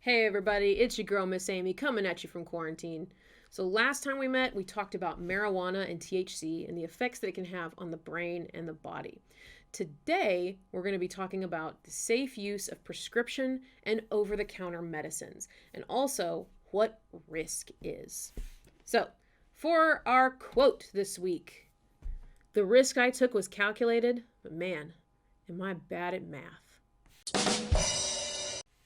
Hey everybody, it's your girl Miss Amy coming at you from quarantine. So last time we met, we talked about marijuana and THC and the effects that it can have on the brain and the body. Today, we're going to be talking about the safe use of prescription and over-the-counter medicines, and also what risk is. So, for our quote this week, the risk I took was calculated, but man, am I bad at math.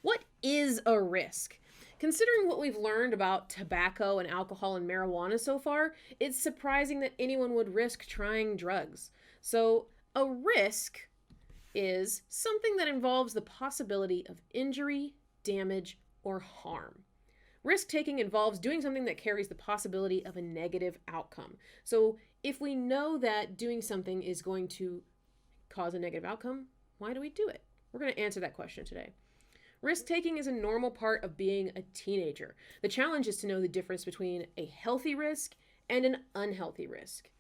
What is a risk? Considering what we've learned about tobacco and alcohol and marijuana so far, it's surprising that anyone would risk trying drugs. So, a risk is something that involves the possibility of injury, damage, or harm. Risk taking involves doing something that carries the possibility of a negative outcome. So, if we know that doing something is going to cause a negative outcome, why do we do it? We're going to answer that question today. Risk taking is a normal part of being a teenager. The challenge is to know the difference between a healthy risk and an unhealthy risk.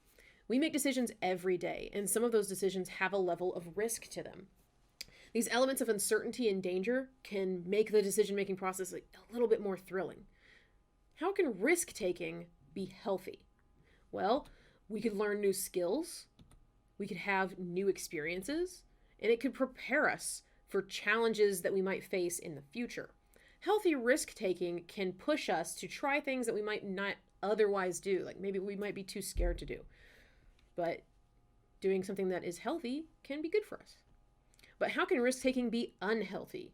We make decisions every day, and some of those decisions have a level of risk to them. These elements of uncertainty and danger can make the decision-making process a little bit more thrilling. How can risk taking be healthy? Well, we could learn new skills, we could have new experiences, and it could prepare us for challenges that we might face in the future. Healthy risk-taking can push us to try things that we might not otherwise do, like maybe we might be too scared to do. But doing something that is healthy can be good for us. But how can risk-taking be unhealthy?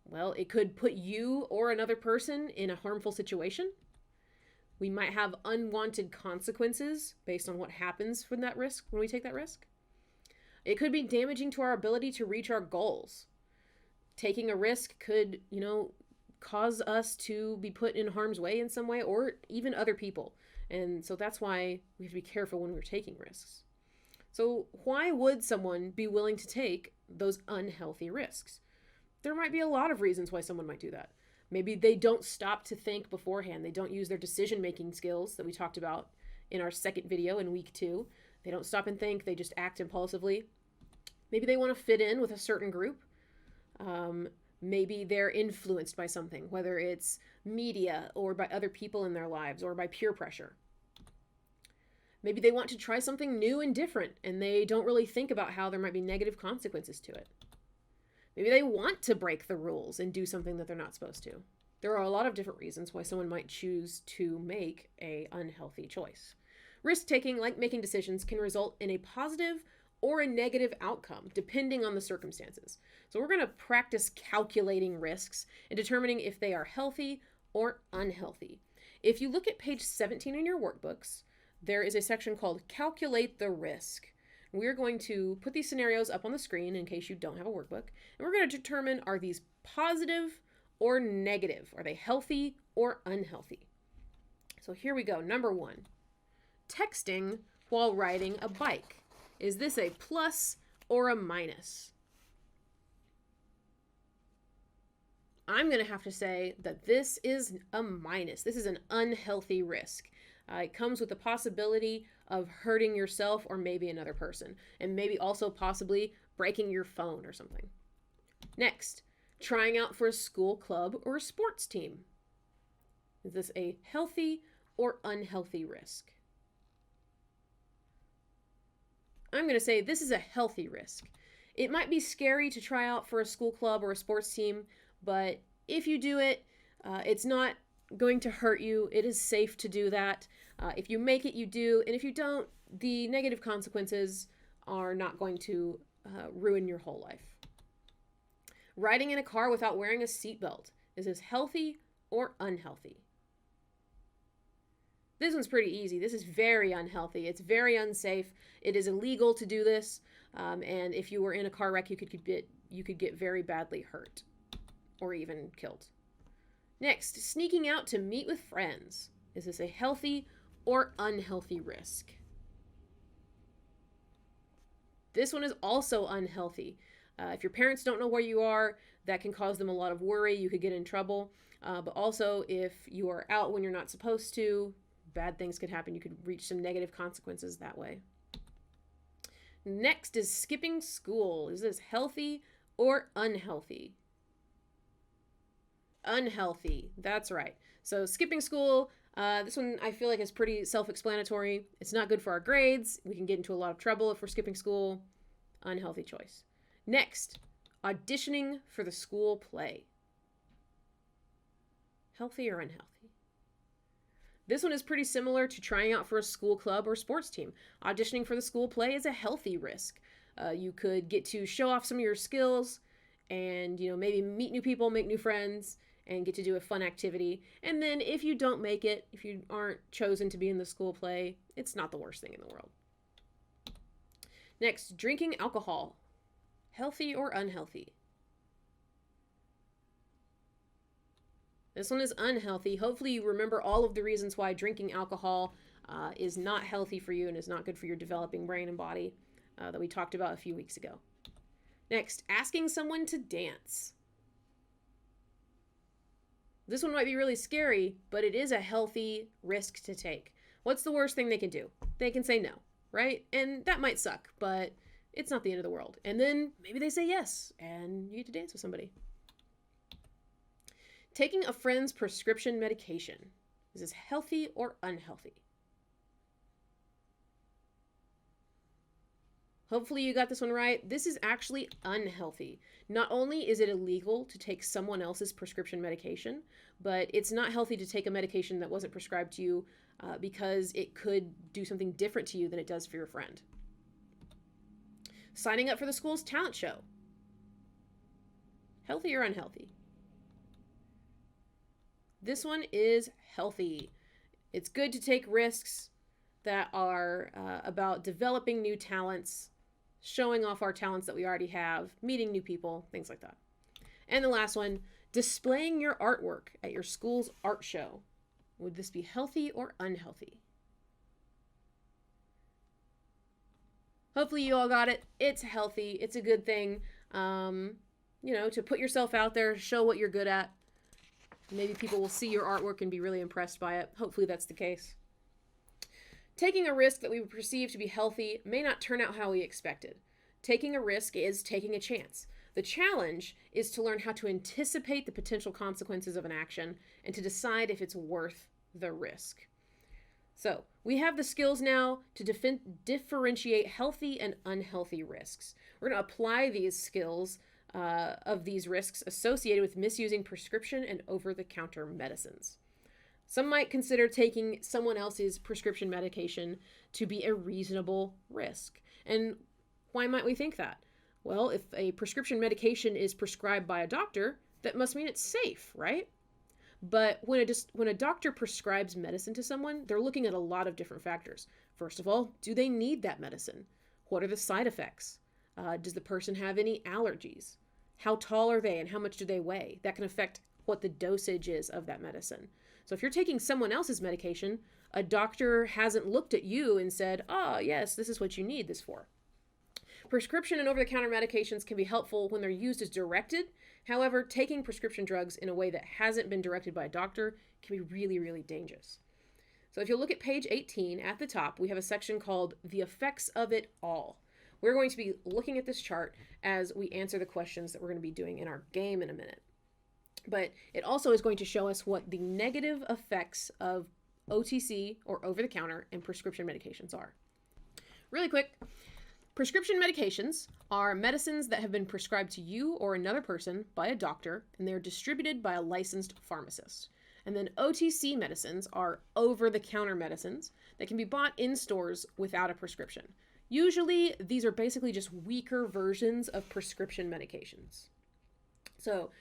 Well, it could put you or another person in a harmful situation. We might have unwanted consequences based on what happens from that risk when we take that risk. It could be damaging to our ability to reach our goals. Taking a risk could, cause us to be put in harm's way in some way, or even other people. And so that's why we have to be careful when we're taking risks. So why would someone be willing to take those unhealthy risks? There might be a lot of reasons why someone might do that. Maybe they don't stop to think beforehand. They don't use their decision-making skills that we talked about in our second video in week 2. They don't stop and think, they just act impulsively. Maybe they want to fit in with a certain group. Maybe they're influenced by something, whether it's media or by other people in their lives or by peer pressure. Maybe they want to try something new and different, and they don't really think about how there might be negative consequences to it. Maybe they want to break the rules and do something that they're not supposed to. There are a lot of different reasons why someone might choose to make an unhealthy choice. Risk-taking, like making decisions, can result in a positive or a negative outcome, depending on the circumstances. So we're going to practice calculating risks and determining if they are healthy or unhealthy. If you look at page 17 in your workbooks, there is a section called Calculate the Risk. We're going to put these scenarios up on the screen in case you don't have a workbook, and we're going to determine, are these positive or negative? Are they healthy or unhealthy? So here we go. Number 1, texting while riding a bike. Is this a plus or a minus? I'm going to have to say that this is a minus. This is an unhealthy risk. It comes with the possibility of hurting yourself or maybe another person, and maybe also possibly breaking your phone or something. Next, trying out for a school club or a sports team. Is this a healthy or unhealthy risk? I'm going to say this is a healthy risk. It might be scary to try out for a school club or a sports team, but if you do it, it's not going to hurt you. It is safe to do that. If you make it, you do. And if you don't, the negative consequences are not going to ruin your whole life. Riding in a car without wearing a seatbelt. Is this healthy or unhealthy? This one's pretty easy. This is very unhealthy. It's very unsafe. It is illegal to do this. And if you were in a car wreck, you could get very badly hurt or even killed. Next, sneaking out to meet with friends. Is this a healthy or unhealthy risk? This one is also unhealthy. If your parents don't know where you are, that can cause them a lot of worry. You could get in trouble. But also, if you are out when you're not supposed to, bad things could happen. You could reach some negative consequences that way. Next is skipping school. Is this healthy or unhealthy? unhealthy. That's right. So skipping school, this one I feel like is pretty self-explanatory. It's not good for our grades. We can get into a lot of trouble if we're skipping school. Unhealthy choice. Next, auditioning for the school play. Healthy or unhealthy? This one is pretty similar to trying out for a school club or sports team. Auditioning for the school play is a healthy risk. You could get to show off some of your skills and, maybe meet new people, make new friends, and get to do a fun activity. And then if you don't make it, if you aren't chosen to be in the school play, it's not the worst thing in the world. Next, drinking alcohol. Healthy or unhealthy? This one is unhealthy. Hopefully you remember all of the reasons why drinking alcohol is not healthy for you and is not good for your developing brain and body that we talked about a few weeks ago. Next, asking someone to dance. This one might be really scary, but it is a healthy risk to take. What's the worst thing they can do? They can say no, right? And that might suck, but it's not the end of the world. And then maybe they say yes, and you get to dance with somebody. Taking a friend's prescription medication. Is this healthy or unhealthy? Hopefully you got this one right. This is actually unhealthy. Not only is it illegal to take someone else's prescription medication, but it's not healthy to take a medication that wasn't prescribed to you because it could do something different to you than it does for your friend. Signing up for the school's talent show. Healthy or unhealthy? This one is healthy. It's good to take risks that are about developing new talents, showing off our talents that we already have, meeting new people, things like that. And the last one, displaying your artwork at your school's art show. Would this be healthy or unhealthy? Hopefully you all got it. It's healthy. It's a good thing, to put yourself out there, show what you're good at. Maybe people will see your artwork and be really impressed by it. Hopefully that's the case. Taking a risk that we would perceive to be healthy may not turn out how we expected. Taking a risk is taking a chance. The challenge is to learn how to anticipate the potential consequences of an action and to decide if it's worth the risk. So, we have the skills now to differentiate healthy and unhealthy risks. We're going to apply these skills of these risks associated with misusing prescription and over-the-counter medicines. Some might consider taking someone else's prescription medication to be a reasonable risk. And why might we think that? Well, if a prescription medication is prescribed by a doctor, that must mean it's safe, right? But when a doctor prescribes medicine to someone, they're looking at a lot of different factors. First of all, do they need that medicine? What are the side effects? Does the person have any allergies? How tall are they and how much do they weigh? That can affect what the dosage is of that medicine. So if you're taking someone else's medication, a doctor hasn't looked at you and said, oh, yes, this is what you need this for. Prescription and over-the-counter medications can be helpful when they're used as directed. However, taking prescription drugs in a way that hasn't been directed by a doctor can be really, really dangerous. So if you'll look at page 18 at the top, we have a section called The Effects of It All. We're going to be looking at this chart as we answer the questions that we're going to be doing in our game in a minute. But it also is going to show us what the negative effects of OTC or over-the-counter and prescription medications are. Really quick, prescription medications are medicines that have been prescribed to you or another person by a doctor, and they're distributed by a licensed pharmacist. And then OTC medicines are over-the-counter medicines that can be bought in stores without a prescription. Usually, these are basically just weaker versions of prescription medications. So,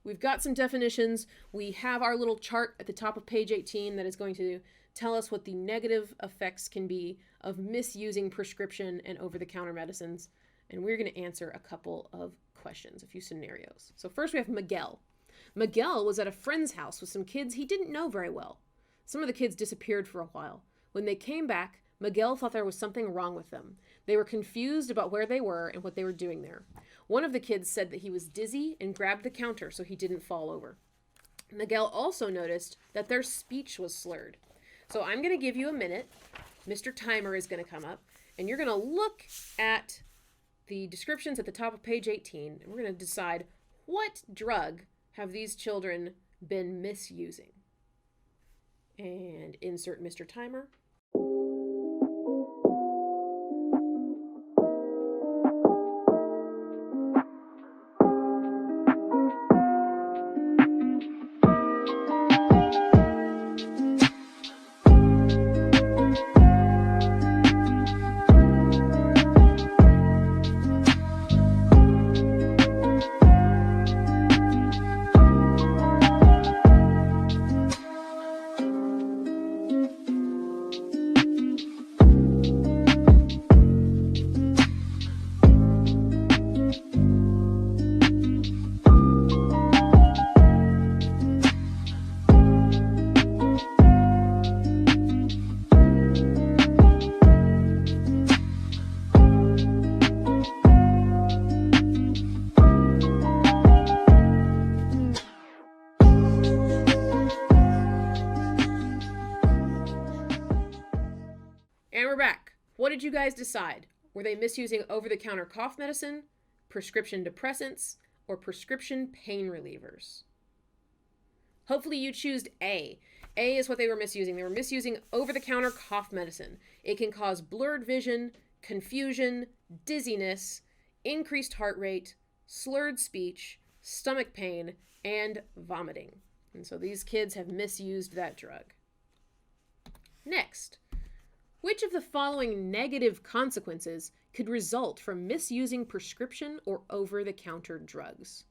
we've got some definitions. We have our little chart at the top of page 18 that is going to tell us what the negative effects can be of misusing prescription and over-the-counter medicines. And we're going to answer a couple of questions, a few scenarios. So first we have Miguel. Miguel was at a friend's house with some kids he didn't know very well. Some of the kids disappeared for a while. When they came back, Miguel thought there was something wrong with them. They were confused about where they were and what they were doing there. One of the kids said that he was dizzy and grabbed the counter so he didn't fall over. Miguel also noticed that their speech was slurred. So I'm going to give you a minute. Mr. Timer is going to come up, and you're going to look at the descriptions at the top of page 18, and we're going to decide what drug have these children been misusing? And insert Mr. Timer. And we're back. What did you guys decide? Were they misusing over-the-counter cough medicine, prescription depressants, or prescription pain relievers? Hopefully you choose A. A is what they were misusing. They were misusing over-the-counter cough medicine. It can cause blurred vision, confusion, dizziness, increased heart rate, slurred speech, stomach pain, and vomiting. And so these kids have misused that drug. Next, which of the following negative consequences could result from misusing prescription or over-the-counter drugs?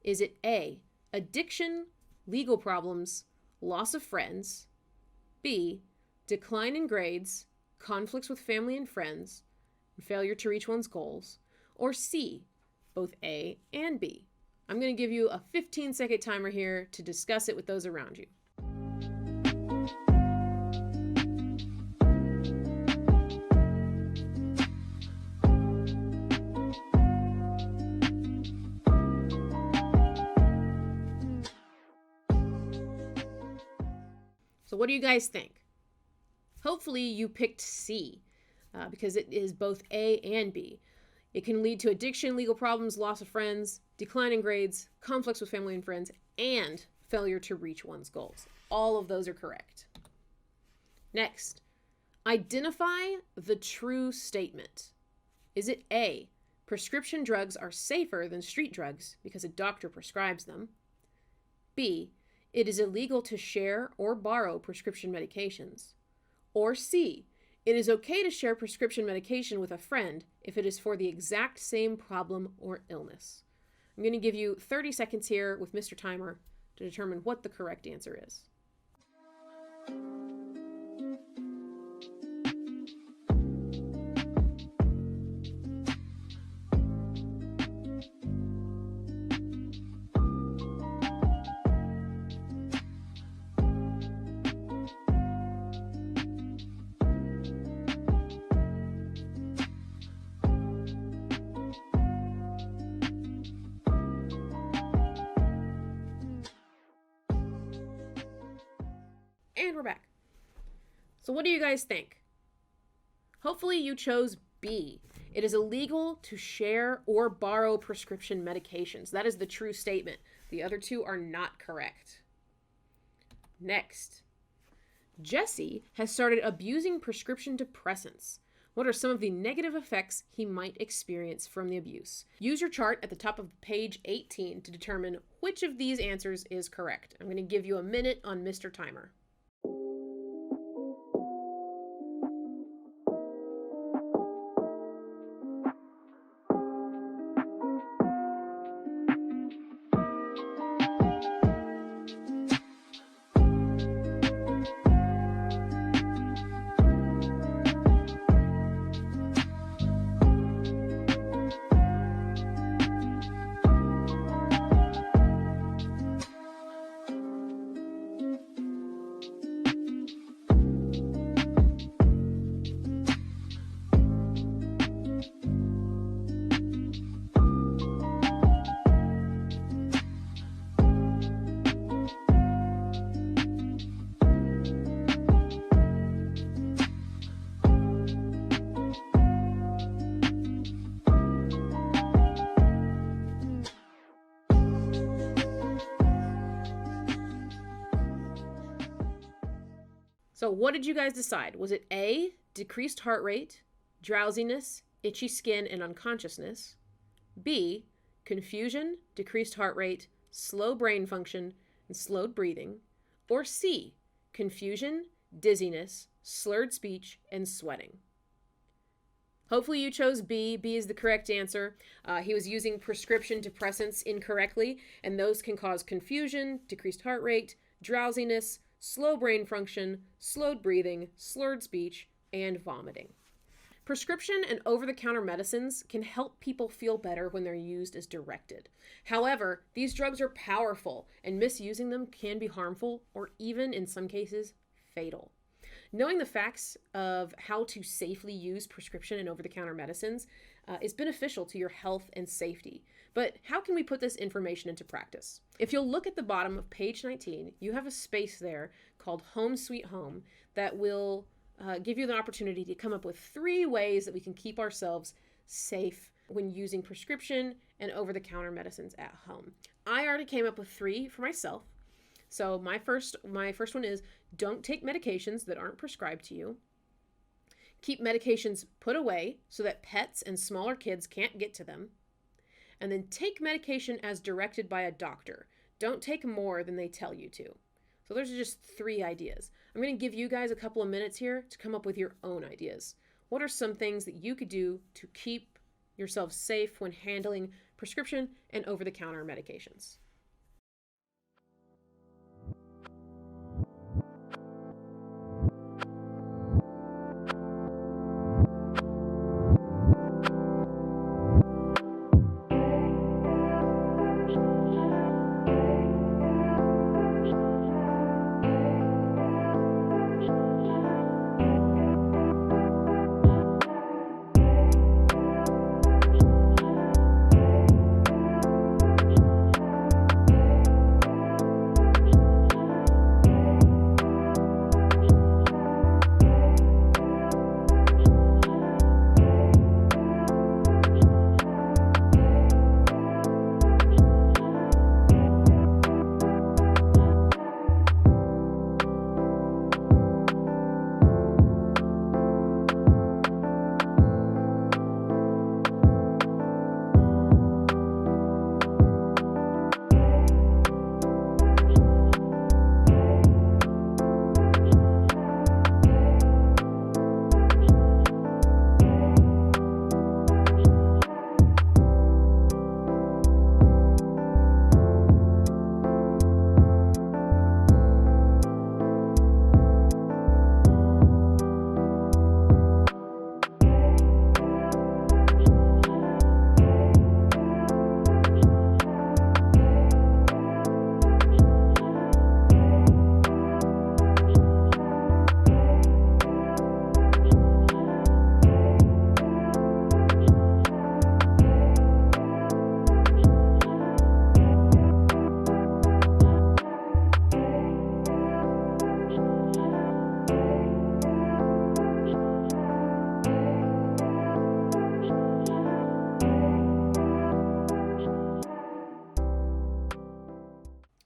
Is it A, addiction, legal problems, loss of friends, B, decline in grades, conflicts with family and friends, failure to reach one's goals, or C, both A and B? I'm going to give you a 15-second timer here to discuss it with those around you. So what do you guys think? Hopefully you picked C because it is both A and B. It can lead to addiction, legal problems, loss of friends, decline in grades, conflicts with family and friends, and failure to reach one's goals. All of those are correct. Next, identify the true statement. Is it A, prescription drugs are safer than street drugs because a doctor prescribes them? B, it is illegal to share or borrow prescription medications? Or C, it is okay to share prescription medication with a friend if it is for the exact same problem or illness? I'm going to give you 30 seconds here with Mr. Timer to determine what the correct answer is. And we're back. So what do you guys think? Hopefully you chose B. It is illegal to share or borrow prescription medications. That is the true statement. The other two are not correct. Next, Jesse has started abusing prescription depressants. What are some of the negative effects he might experience from the abuse? Use your chart at the top of page 18 to determine which of these answers is correct. I'm going to give you a minute on Mr. Timer. So what did you guys decide? Was it A, decreased heart rate, drowsiness, itchy skin, and unconsciousness? B, confusion, decreased heart rate, slow brain function, and slowed breathing? Or C, confusion, dizziness, slurred speech, and sweating? Hopefully you chose B. B is the correct answer. He was using prescription depressants incorrectly, and those can cause confusion, decreased heart rate, drowsiness, slow brain function, slowed breathing, slurred speech, and vomiting. Prescription and over-the-counter medicines can help people feel better when they're used as directed. However, these drugs are powerful, and misusing them can be harmful or even, in some cases, fatal. Knowing the facts of how to safely use prescription and over-the-counter medicines is beneficial to your health and safety. But how can we put this information into practice? If you'll look at the bottom of page 19, you have a space there called Home Sweet Home that will give you the opportunity to come up with 3 ways that we can keep ourselves safe when using prescription and over-the-counter medicines at home. I already came up with 3 for myself. So my first one is, don't take medications that aren't prescribed to you. Keep medications put away so that pets and smaller kids can't get to them. And then take medication as directed by a doctor. Don't take more than they tell you to. So those are just 3 ideas. I'm going to give you guys a couple of minutes here to come up with your own ideas. What are some things that you could do to keep yourself safe when handling prescription and over-the-counter medications?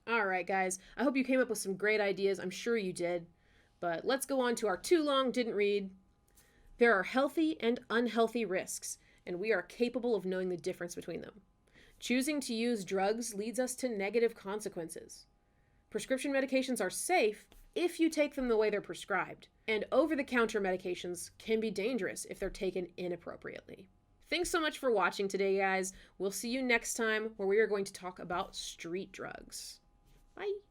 All right, guys, I hope you came up with some great ideas. I'm sure you did. But let's go on to our too long didn't read. There are healthy and unhealthy risks, and we are capable of knowing the difference between them. Choosing to use drugs leads us to negative consequences. Prescription medications are safe if you take them the way they're prescribed, and over-the-counter medications can be dangerous if they're taken inappropriately. Thanks so much for watching today, guys. We'll see you next time where we are going to talk about street drugs. Bye.